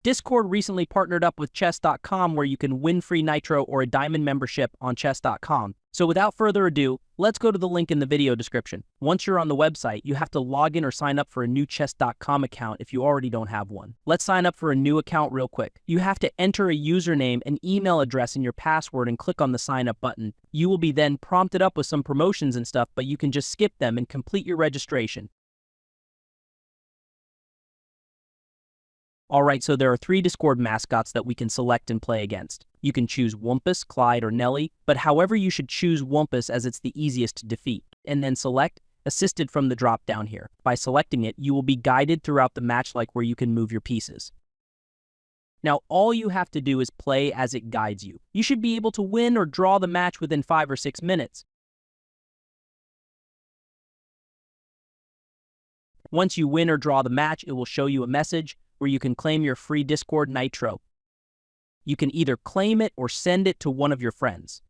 Discord recently partnered up with chess.com where you can win free Nitro or a diamond membership on chess.com. So without further ado, let's go to the link in the video description. Once you're on the website, you have to log in or sign up for a new chess.com account if you already don't have one. Let's sign up for a new account real quick. You have to enter a username and email address in your password and click on the sign up button. You will be then prompted up with some promotions and stuff, but you can just skip them and complete your registration. Alright, so there are 3 Discord mascots that we can select and play against. You can choose Wumpus, Clyde, or Nelly, but however you should choose Wumpus as it's the easiest to defeat. And then select Assisted from the drop down here. By selecting it, you will be guided throughout the match like where you can move your pieces. Now, all you have to do is play as it guides you. You should be able to win or draw the match within 5 or 6 minutes. Once you win or draw the match, it will show you a message where you can claim your free Discord Nitro. You can either claim it or send it to one of your friends.